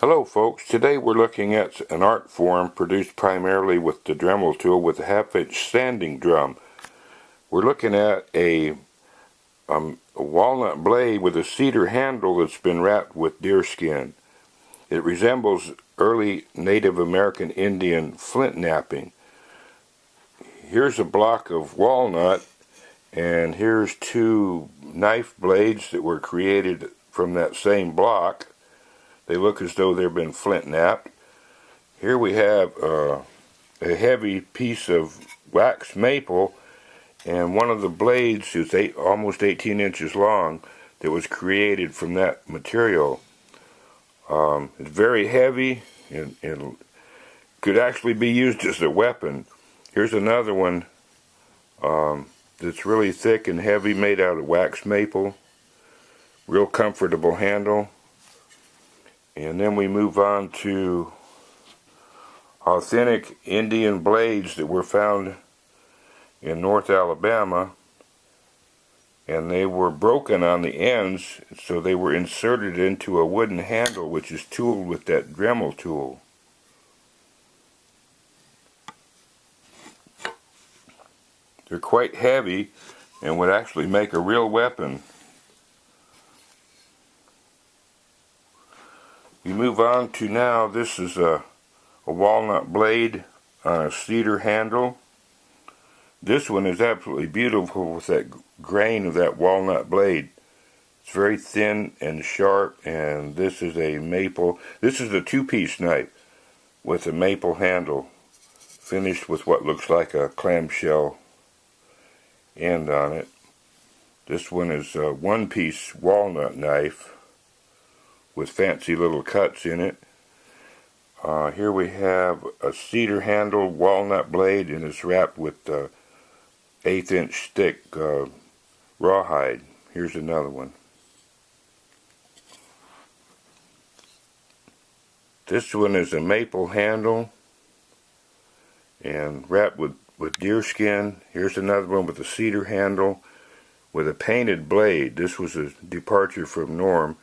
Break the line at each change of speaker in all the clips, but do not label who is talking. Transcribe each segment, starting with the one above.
Hello folks, today we're looking at an art form produced primarily with the Dremel tool with a 1/2-inch sanding drum. We're looking at a walnut blade with a cedar handle that's been wrapped with deerskin. It resembles early Native American Indian flint knapping. Here's a block of walnut, and here's two knife blades that were created from that same block. They look as though they've been flint knapped. Here we have a heavy piece of wax maple, and one of the blades is almost 18 inches long that was created from that material. It's very heavy and could actually be used as a weapon. Here's another one that's really thick and heavy, made out of wax maple. Real comfortable handle. And then we move on to authentic Indian blades that were found in North Alabama, and they were broken on the ends, so they were inserted into a wooden handle which is tooled with that Dremel tool. They're quite heavy and would actually make a real weapon. We move on to now, this is a walnut blade on a cedar handle. This one is absolutely beautiful with that grain of that walnut blade. It's very thin and sharp, and this is a maple. This is a two-piece knife with a maple handle, finished with what looks like a clamshell end on it. This one is a one-piece walnut knife with fancy little cuts in it. Here we have a cedar handle walnut blade, and it's wrapped with 1/8-inch thick rawhide. Here's another one. This one is a maple handle and wrapped with deerskin. Here's another one with a cedar handle with a painted blade. This was a departure from norm,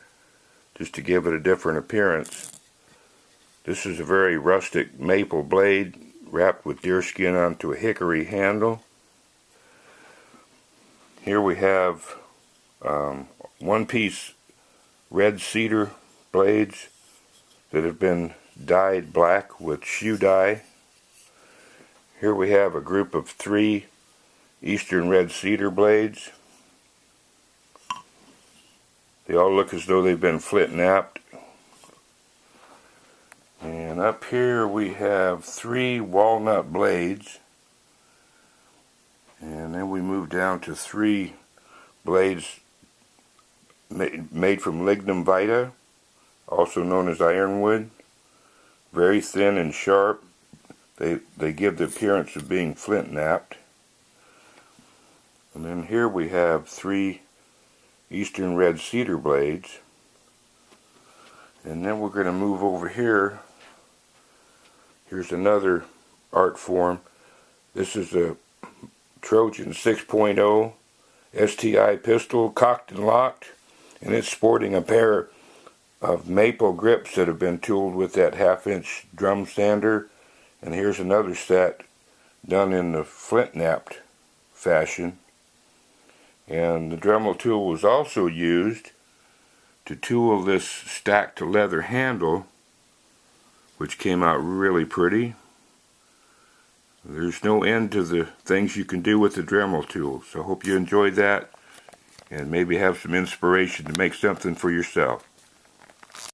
just to give it a different appearance. This is a very rustic maple blade wrapped with deerskin onto a hickory handle. Here we have one-piece red cedar blades that have been dyed black with shoe dye. Here we have a group of 3 eastern red cedar blades. They all look as though they've been flint knapped. And up here we have 3 walnut blades. And then we move down to 3 blades made from lignum vitae, also known as ironwood. Very thin and sharp. They give the appearance of being flint knapped. And then here we have 3 eastern red cedar blades. And then we're going to move over here. Here's another art form. This is a Trojan 6.0 STI pistol, cocked and locked, and it's sporting a pair of maple grips that have been tooled with that 1/2-inch drum sander. And here's another set done in the flint knapped fashion. And the Dremel tool was also used to tool this stacked leather handle, which came out really pretty. There's no end to the things you can do with the Dremel tool. So I hope you enjoyed that and maybe have some inspiration to make something for yourself.